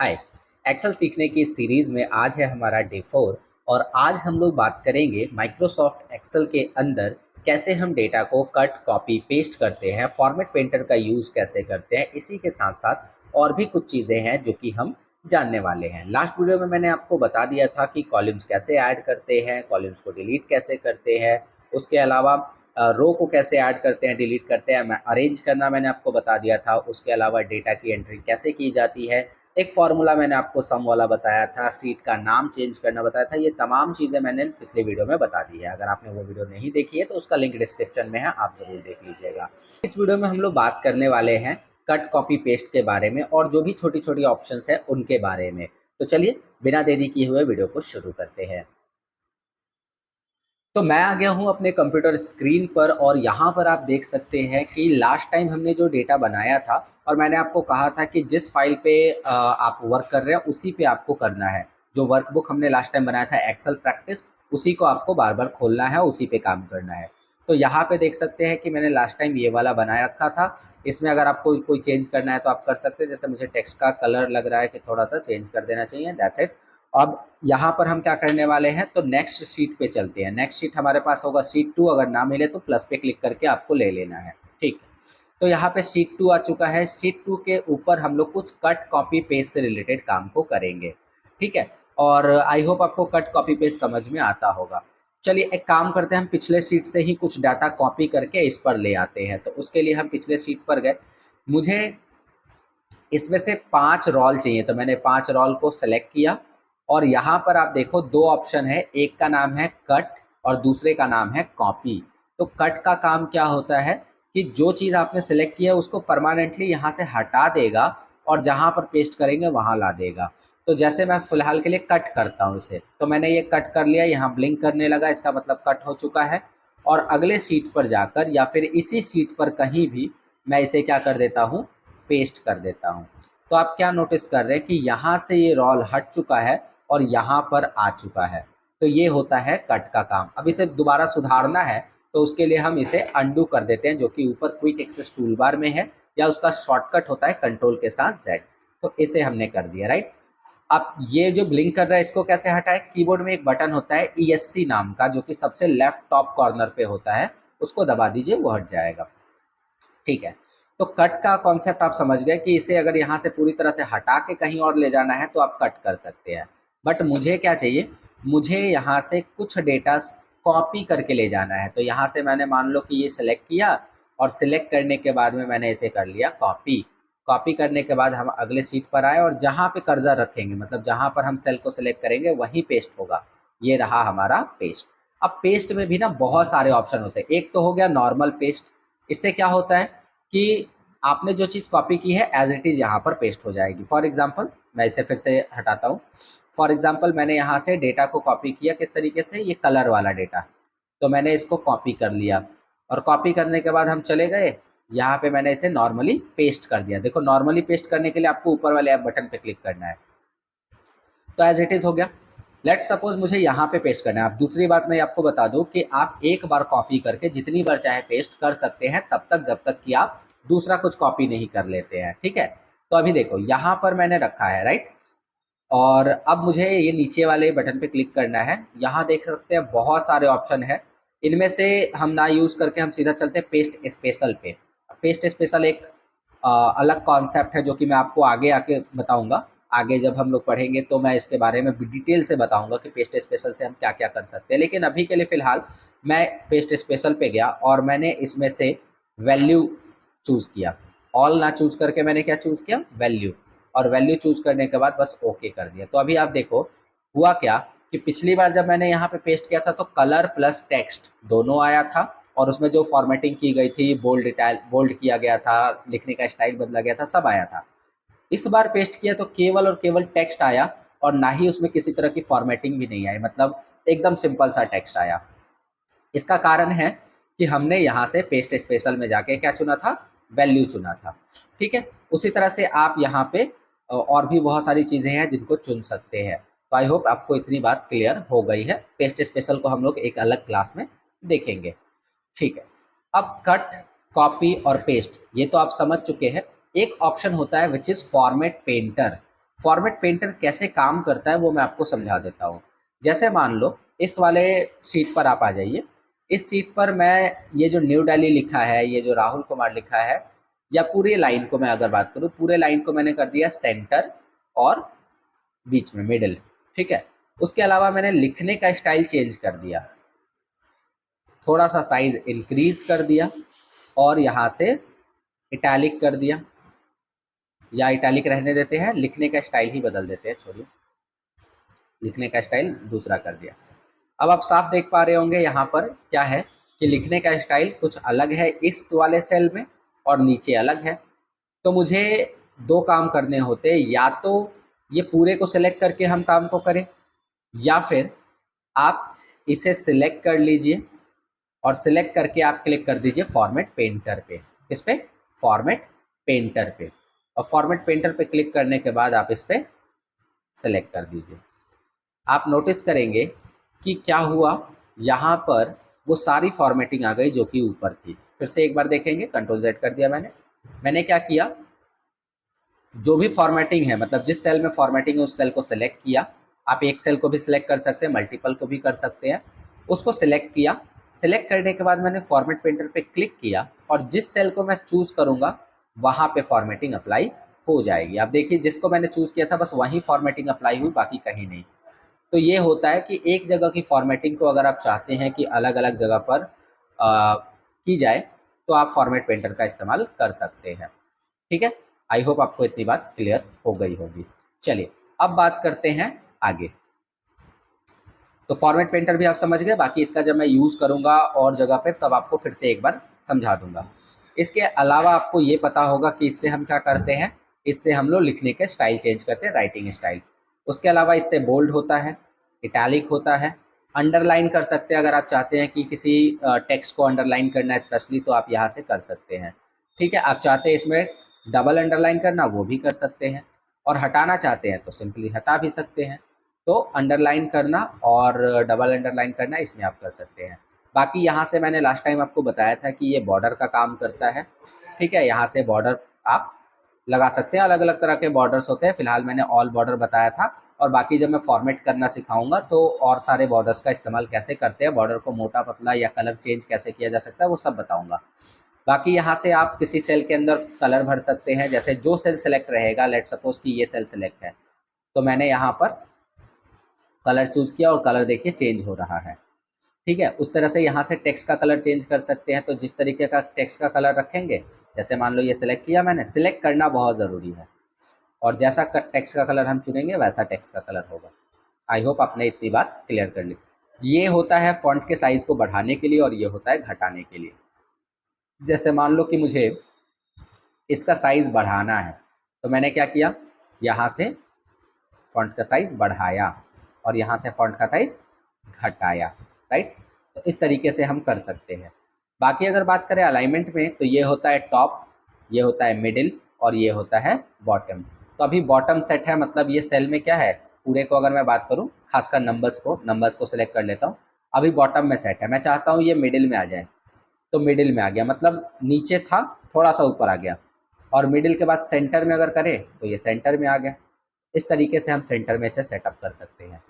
हाय। Excel सीखने की इस सीरीज में आज है हमारा डे 4 और आज हम लोग बात करेंगे माइक्रोसॉफ्ट एक्सेल के अंदर कैसे हम डेटा को कट कॉपी पेस्ट करते हैं, फॉर्मेट पेंटर का यूज़ कैसे करते हैं। इसी के साथ साथ और भी कुछ चीज़ें हैं जो कि हम जानने वाले हैं। लास्ट वीडियो में मैंने आपको बता दिया था कि कॉलम्स कैसे ऐड करते हैं, कॉलम्स को डिलीट कैसे करते हैं, उसके अलावा रो को कैसे ऐड करते हैं, डिलीट करते हैं, अरेंज करना मैंने आपको बता दिया था। उसके अलावा डेटा की एंट्री कैसे की जाती है, एक फार्मूला मैंने आपको सम वाला बताया था, सीट का नाम चेंज करना बताया था। ये तमाम चीज़ें मैंने पिछले वीडियो में बता दी है। अगर आपने वो वीडियो नहीं देखी है तो उसका लिंक डिस्क्रिप्शन में है, आप ज़रूर देख लीजिएगा। इस वीडियो में हम लोग बात करने वाले हैं कट कॉपी पेस्ट के बारे में और जो भी छोटी छोटी ऑप्शंस हैं उनके बारे में। तो चलिए बिना देरी किए हुए वीडियो को शुरू करते हैं। तो मैं आ गया हूँ अपने कंप्यूटर स्क्रीन पर और यहाँ पर आप देख सकते हैं कि लास्ट टाइम हमने जो डेटा बनाया था और मैंने आपको कहा था कि जिस फाइल पे आप वर्क कर रहे हैं उसी पे आपको करना है। जो वर्कबुक हमने लास्ट टाइम बनाया था एक्सेल प्रैक्टिस, उसी को आपको बार बार खोलना है, उसी पे काम करना है। तो यहाँ पे देख सकते हैं कि मैंने लास्ट टाइम ये वाला बनाया रखा था। इसमें अगर आपको कोई चेंज करना है तो आप कर सकते हैं। जैसे मुझे टेक्स्ट का कलर लग रहा है कि थोड़ा सा चेंज कर देना चाहिए, दैट्स इट। अब यहाँ पर हम क्या करने वाले हैं, तो नेक्स्ट शीट पे चलते हैं। नेक्स्ट शीट हमारे पास होगा शीट 2, अगर ना मिले तो प्लस पे क्लिक करके आपको ले लेना है। ठीक, तो यहाँ पे शीट 2 आ चुका है। शीट 2 के ऊपर हम लोग कुछ कट कॉपी पेस्ट से रिलेटेड काम को करेंगे। ठीक है, और आई होप आपको कट कॉपी पेस्ट समझ में आता होगा। चलिए एक काम करते हैं, हम पिछले शीट से ही कुछ डाटा कॉपी करके इस पर ले आते हैं। तो उसके लिए हम पिछले शीट पर गए। मुझे इसमें से 5 रोल चाहिए, तो मैंने 5 रोल को सेलेक्ट किया और यहाँ पर आप देखो 2 ऑप्शन है, एक का नाम है कट और दूसरे का नाम है कॉपी। तो कट का काम क्या होता है कि जो चीज़ आपने सेलेक्ट किया है उसको परमानेंटली यहाँ से हटा देगा और जहाँ पर पेस्ट करेंगे वहाँ ला देगा। तो जैसे मैं फ़िलहाल के लिए कट करता हूँ इसे, तो मैंने ये कट कर लिया, यहाँ ब्लिंक करने लगा, इसका मतलब कट हो चुका है। और अगले सीट पर जाकर या फिर इसी सीट पर कहीं भी मैं इसे क्या कर देता हूँ, पेस्ट कर देता हूँ। तो आप क्या नोटिस कर रहे हैं कि यहाँ से ये रोल हट चुका है और यहाँ पर आ चुका है। तो ये होता है कट का काम। अब इसे दोबारा सुधारना है तो उसके लिए हम इसे अंडू कर देते हैं, जो कि ऊपर क्विक एक्सेस टूल बार में है, या उसका शॉर्टकट होता है कंट्रोल के साथ जेड। तो इसे हमने कर दिया, राइट। अब ये जो ब्लिंक कर रहा है इसको कैसे हटाए, कीबोर्ड में एक बटन होता है ESC नाम का, जो कि सबसे लेफ्ट टॉप कॉर्नर पे होता है, उसको दबा दीजिए, वो हट जाएगा। ठीक है, तो कट का कॉन्सेप्ट आप समझ गए कि इसे अगर यहाँ से पूरी तरह से हटा के कहीं और ले जाना है तो आप कट कर सकते हैं। बट मुझे क्या चाहिए, मुझे यहाँ से कुछ डेटा कॉपी करके ले जाना है। तो यहाँ से मैंने मान लो कि ये सिलेक्ट किया और सिलेक्ट करने के बाद में मैंने इसे कर लिया कॉपी। कॉपी करने के बाद हम अगले सीट पर आए और जहाँ पे कर्सर रखेंगे, मतलब जहाँ पर हम सेल को सिलेक्ट करेंगे वहीं पेस्ट होगा। ये रहा हमारा पेस्ट। अब पेस्ट में भी ना बहुत सारे ऑप्शन होते हैं। एक तो हो गया नॉर्मल पेस्ट, इससे क्या होता है कि आपने जो चीज़ कॉपी की है एज इट इज़ यहाँ पर पेस्ट हो जाएगी। फॉर एग्जांपल मैं इसे फिर से हटाता हूँ। फॉर एग्जांपल मैंने यहाँ से डेटा को कॉपी किया, किस तरीके से, ये कलर वाला डेटा। तो मैंने इसको कॉपी कर लिया और कॉपी करने के बाद हम चले गए, यहाँ पे मैंने इसे नॉर्मली पेस्ट कर दिया। देखो नॉर्मली पेस्ट करने के लिए आपको ऊपर वाले ऐप बटन पे क्लिक करना है। तो एज इट इज़ हो गया। लेट सपोज मुझे यहाँ पे पेस्ट करना है। अब दूसरी बात मैं आपको बता दूँ कि आप एक बार कॉपी करके जितनी बार चाहे पेस्ट कर सकते हैं, तब तक जब तक कि आप दूसरा कुछ कॉपी नहीं कर लेते हैं। ठीक है, तो अभी देखो यहाँ पर मैंने रखा है, राइट। और अब मुझे ये नीचे वाले बटन पे क्लिक करना है। यहाँ देख सकते हैं बहुत सारे ऑप्शन है, इनमें से हम ना यूज़ करके हम सीधा चलते हैं पेस्ट स्पेशल पे। पेस्ट स्पेशल एक अलग कॉन्सेप्ट है जो कि मैं आपको आगे आके बताऊंगा। आगे जब हम लोग पढ़ेंगे तो मैं इसके बारे में डिटेल से बताऊंगा कि पेस्ट स्पेशल से हम क्या क्या कर सकते हैं। लेकिन अभी के लिए फ़िलहाल मैं पेस्ट स्पेशल पे गया और मैंने इसमें से वैल्यू चूज़ किया। ऑल ना चूज़ करके मैंने क्या चूज़ किया, वैल्यू। और वैल्यू चूज़ करने के बाद बस ओके कर दिया। तो अभी आप देखो हुआ क्या कि पिछली बार जब मैंने यहाँ पे पेस्ट किया था तो कलर प्लस टेक्स्ट दोनों आया था और उसमें जो फॉर्मेटिंग की गई थी, बोल्ड किया गया था, लिखने का स्टाइल बदला गया था, सब आया था। इस बार पेस्ट किया तो केवल और केवल टेक्स्ट आया और ना ही उसमें किसी तरह की फॉर्मेटिंग भी नहीं आई, मतलब एकदम सिंपल सा टेक्स्ट आया। इसका कारण है कि हमने यहाँ से पेस्ट स्पेशल में जाके क्या चुना था, वैल्यू चुना था। ठीक है, उसी तरह से आप यहाँ पे और भी बहुत सारी चीज़ें हैं जिनको चुन सकते हैं। तो आई होप आपको इतनी बात क्लियर हो गई है। पेस्ट स्पेशल को हम लोग एक अलग क्लास में देखेंगे। ठीक है, अब कट, कॉपी और पेस्ट ये तो आप समझ चुके हैं। एक ऑप्शन होता है which is format painter. Format painter कैसे काम करता है वो मैं आपको समझा देता हूँ। जैसे मान लो इस वाले शीट पर आप आ जाइए। इस शीट पर मैं ये जो न्यू दिल्ली लिखा है, ये जो राहुल कुमार लिखा है, या पूरे लाइन को मैं अगर बात करूँ, पूरे लाइन को मैंने कर दिया सेंटर और बीच में मिडिल, ठीक है। उसके अलावा मैंने लिखने का स्टाइल चेंज कर दिया, थोड़ा सा साइज इंक्रीज कर दिया और यहाँ से इटैलिक कर दिया, या इटैलिक रहने देते हैं, लिखने का स्टाइल ही बदल देते हैं, छोड़िए, लिखने का स्टाइल दूसरा कर दिया। अब आप साफ देख पा रहे होंगे यहाँ पर क्या है कि लिखने का स्टाइल कुछ अलग है इस वाले सेल में और नीचे अलग है। तो मुझे दो काम करने होते, या तो ये पूरे को सिलेक्ट करके हम काम को करें, या फिर आप इसे सिलेक्ट कर लीजिए और सिलेक्ट करके आप क्लिक कर दीजिए फॉर्मेट पेंटर पे। इस पे फॉर्मेट पेंटर पे, और फॉर्मेट पेंटर पे क्लिक करने के बाद आप इस पे सिलेक्ट कर दीजिए। आप नोटिस करेंगे कि क्या हुआ, यहाँ पर वो सारी फॉर्मेटिंग आ गई जो कि ऊपर थी। फिर से एक बार देखेंगे, कंट्रोल जेड कर दिया मैंने क्या किया, जो भी फॉर्मेटिंग है, मतलब जिस सेल में फॉर्मेटिंग है उस सेल को सिलेक्ट किया। आप एक सेल को भी सिलेक्ट कर सकते हैं, मल्टीपल को भी कर सकते हैं। उसको सिलेक्ट किया, सिलेक्ट करने के बाद मैंने फॉर्मेट पेंटर पे क्लिक किया और जिस सेल को मैं चूज़ करूँगा वहाँ पे फॉर्मेटिंग अप्लाई हो जाएगी। आप देखिए जिसको मैंने चूज़ किया था बस वहीं फॉर्मेटिंग अप्लाई हुई, बाकी कहीं नहीं। तो ये होता है कि एक जगह की फॉर्मेटिंग को अगर आप चाहते हैं कि अलग अलग जगह पर की जाए तो आप फॉर्मेट पेंटर का इस्तेमाल कर सकते हैं, ठीक है। आई होप आपको इतनी बात क्लियर हो गई होगी। चलिए अब बात करते हैं आगे। तो फॉर्मेट पेंटर भी आप समझ गए, बाकी इसका जब मैं यूज़ करूँगा और जगह पे तब आपको फिर से एक बार समझा दूंगा। इसके अलावा आपको ये पता होगा कि इससे हम क्या करते हैं, इससे हम लोग लिखने के स्टाइल चेंज करते हैं, राइटिंग स्टाइल। उसके अलावा इससे बोल्ड होता है, इटैलिक होता है, अंडरलाइन कर सकते हैं। अगर आप चाहते हैं कि किसी टेक्स्ट को अंडरलाइन करना है स्पेशली तो आप यहाँ से कर सकते हैं, ठीक है। आप चाहते हैं इसमें डबल अंडरलाइन करना, वो भी कर सकते हैं, और हटाना चाहते हैं तो सिंपली हटा भी सकते हैं। तो अंडरलाइन करना और डबल अंडरलाइन करना इसमें आप कर सकते हैं। बाकी यहाँ से मैंने लास्ट टाइम आपको बताया था कि ये बॉर्डर का काम करता है, ठीक है। यहाँ से बॉर्डर आप लगा सकते हैं, अलग अलग तरह के बॉर्डर्स होते हैं। फिलहाल मैंने ऑल बॉर्डर बताया था, और बाकी जब मैं फॉर्मेट करना सिखाऊंगा तो और सारे बॉर्डर्स का इस्तेमाल कैसे करते हैं, बॉर्डर को मोटा पतला या कलर चेंज कैसे किया जा सकता है, वो सब बताऊंगा। बाकी यहाँ से आप किसी सेल के अंदर कलर भर सकते हैं, जैसे जो सेल सेलेक्ट रहेगा, लेट सपोज कि ये सेल सेलेक्ट है तो मैंने यहाँ पर कलर चूज किया और कलर देखिए चेंज हो रहा है, ठीक है। उस तरह से यहाँ से टेक्स्ट का कलर चेंज कर सकते हैं। तो जिस तरीके का टेक्स्ट का कलर रखेंगे, जैसे मान लो ये सिलेक्ट किया मैंने, सिलेक्ट करना बहुत ज़रूरी है, और जैसा टेक्स्ट का कलर हम चुनेंगे वैसा टेक्स्ट का कलर होगा। आई होप आपने इतनी बात क्लियर कर ली। ये होता है फॉन्ट के साइज़ को बढ़ाने के लिए और ये होता है घटाने के लिए। जैसे मान लो कि मुझे इसका साइज़ बढ़ाना है तो मैंने क्या किया, यहाँ से फॉन्ट का साइज़ बढ़ाया और यहाँ से फॉन्ट का साइज़ घटाया, राइट। तो इस तरीके से हम कर सकते हैं। बाकी अगर बात करें अलाइनमेंट में तो ये होता है टॉप, ये होता है मिडिल और ये होता है बॉटम। तो अभी बॉटम सेट है, मतलब ये सेल में क्या है, पूरे को अगर मैं बात करूँ, खासकर नंबर्स को सिलेक्ट कर लेता हूँ। अभी बॉटम में सेट है, मैं चाहता हूँ ये मिडिल में आ जाए, तो मिडिल में आ गया, मतलब नीचे था थोड़ा सा ऊपर आ गया। और मिडिल के बाद सेंटर में अगर करें तो ये सेंटर में आ गया। इस तरीके से हम सेंटर में से सेटअप कर सकते हैं।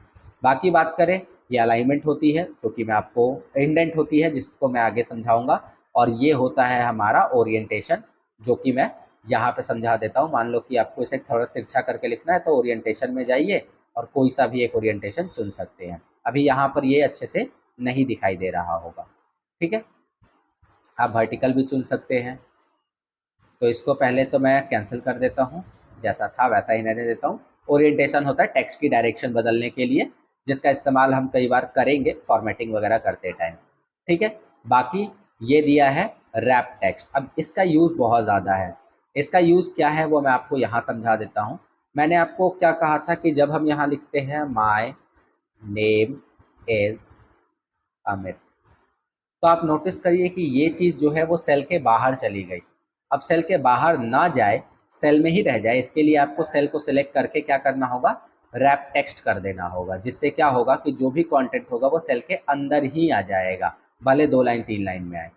बाकी बात करें, ये अलाइनमेंट होती है जो कि मैं आपको, इंडेंट होती है जिसको मैं आगे समझाऊंगा, और ये होता है हमारा ओरिएंटेशन जो कि मैं यहाँ पे समझा देता हूँ। मान लो कि आपको इसे थोड़ा तिरछा करके लिखना है तो ओरिएंटेशन में जाइए और कोई सा भी एक ओरिएंटेशन चुन सकते हैं। अभी यहाँ पर ये अच्छे से नहीं दिखाई दे रहा होगा, ठीक है। आप वर्टिकल भी चुन सकते हैं। तो इसको पहले तो मैं कैंसिल कर देता हूँ, जैसा था वैसा ही रहने देता हूँ। ओरिएंटेशन होता है टेक्स्ट की डायरेक्शन बदलने के लिए, जिसका इस्तेमाल हम कई बार करेंगे फॉर्मेटिंग वगैरह करते टाइम, ठीक है। बाकी ये दिया है रैप टेक्स्ट। अब इसका यूज़ बहुत ज़्यादा है। इसका यूज़ क्या है वो मैं आपको यहाँ समझा देता हूँ। मैंने आपको क्या कहा था कि जब हम यहाँ लिखते हैं माय नेम इज़ अमित, तो आप नोटिस करिए कि ये चीज़ जो है वो सेल के बाहर चली गई। अब सेल के बाहर ना जाए, सेल में ही रह जाए, इसके लिए आपको सेल को सिलेक्ट करके क्या करना होगा, रैप टेक्स्ट कर देना होगा, जिससे क्या होगा कि जो भी कंटेंट होगा वो सेल के अंदर ही आ जाएगा, भले 2 लाइन 3 लाइन में आए।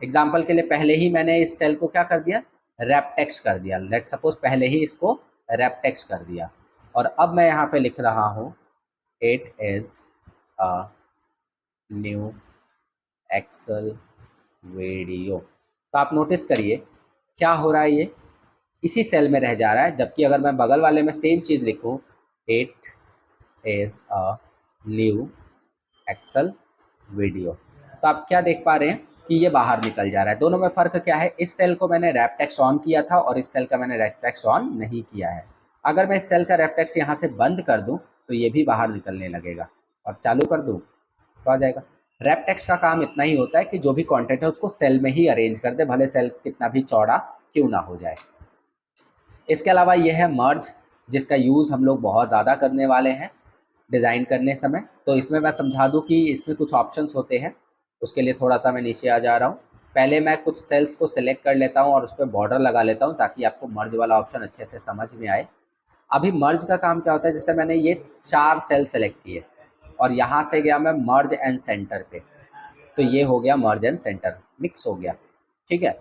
एग्जाम्पल के लिए पहले ही मैंने इस सेल को क्या कर दिया, रैप टेक्स्ट कर दिया। लेट सपोज पहले ही इसको रैप टेक्स्ट कर दिया। और अब मैं यहाँ पे लिख रहा हूँ it is a new Excel video. तो आप नोटिस करिए क्या हो रहा है, ये इसी सेल में रह जा रहा है, जबकि अगर मैं बगल वाले में सेम चीज़ लिखूँ it is a new Excel video, तो आप क्या देख पा रहे हैं कि ये बाहर निकल जा रहा है। दोनों में फ़र्क क्या है, इस सेल को मैंने रैप टेक्स्ट ऑन किया था और इस सेल का मैंने रैप टेक्स्ट ऑन नहीं किया है। अगर मैं इस सेल का रैप टेक्स्ट यहाँ से बंद कर दूँ तो ये भी बाहर निकलने लगेगा, और चालू कर दूँ तो आ जाएगा। रैप टेक्स्ट का काम इतना ही होता है कि जो भी कंटेंट है उसको सेल में ही अरेंज कर दे, भले सेल कितना भी चौड़ा क्यों ना हो जाए। इसके अलावा ये है मर्ज, जिसका यूज़ हम लोग बहुत ज़्यादा करने वाले हैं डिज़ाइन करने समय। तो इसमें मैं समझा दूँ कि इसमें कुछ ऑप्शंस होते हैं, उसके लिए थोड़ा सा मैं नीचे आ जा रहा हूँ। पहले मैं कुछ सेल्स को सिलेक्ट कर लेता हूँ और उस पर बॉर्डर लगा लेता हूँ ताकि आपको मर्ज वाला ऑप्शन अच्छे से समझ में आए। अभी मर्ज का काम क्या होता है, जैसे मैंने ये 4 सेल सेलेक्ट किए और यहाँ से गया मैं मर्ज एंड सेंटर पे, तो ये हो गया मर्ज एंड सेंटर, मिक्स हो गया, ठीक है।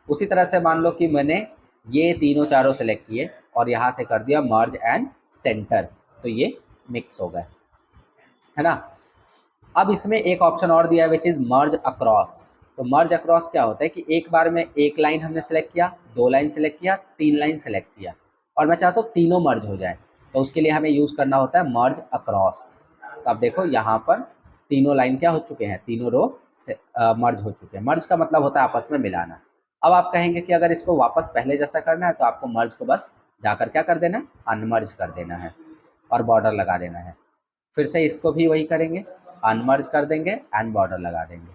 उसी तरह से मान लो कि मैंने ये तीनों चारों सेलेक्ट किए और यहाँ से कर दिया मर्ज एंड सेंटर, तो ये मिक्स हो गए, है ना। अब इसमें एक ऑप्शन और दिया है विच इज़ मर्ज अक्रॉस। तो मर्ज अक्रॉस क्या होता है कि एक बार में एक लाइन हमने सेलेक्ट किया, 2 लाइन सेलेक्ट किया, 3 लाइन सेलेक्ट किया और मैं चाहता हूँ तीनों मर्ज हो जाए, तो उसके लिए हमें यूज़ करना होता है मर्ज अक्रॉस। तो आप देखो यहाँ पर तीनों लाइन क्या हो चुके हैं, तीनों रो से मर्ज हो चुके हैं। मर्ज का मतलब होता है आपस में मिलाना। अब आप कहेंगे कि अगर इसको वापस पहले जैसा करना है तो आपको मर्ज को बस जाकर क्या कर देना है, अनमर्ज कर देना है और बॉर्डर लगा देना है। फिर से इसको भी वही करेंगे, अनमर्ज कर देंगे एंड बॉर्डर लगा देंगे।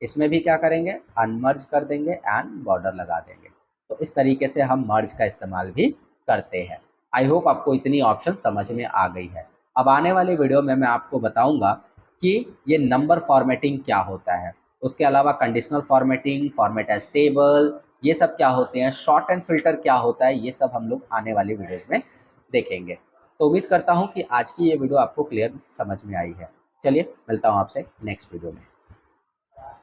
इसमें भी क्या करेंगे, अनमर्ज कर देंगे एंड बॉर्डर लगा देंगे। तो इस तरीके से हम मर्ज का इस्तेमाल भी करते हैं। आई होप आपको इतनी ऑप्शन समझ में आ गई है। अब आने वाले वीडियो में मैं आपको बताऊंगा कि ये नंबर फॉर्मेटिंग क्या होता है, उसके अलावा conditional formatting, format as table, ये सब क्या होते हैं, शॉर्ट एंड फिल्टर क्या होता है, ये सब हम लोग आने वाली वीडियोज़ में देखेंगे। तो उम्मीद करता हूँ कि आज की ये वीडियो आपको क्लियर समझ में आई है। चलिए मिलता हूँ आपसे नेक्स्ट वीडियो में।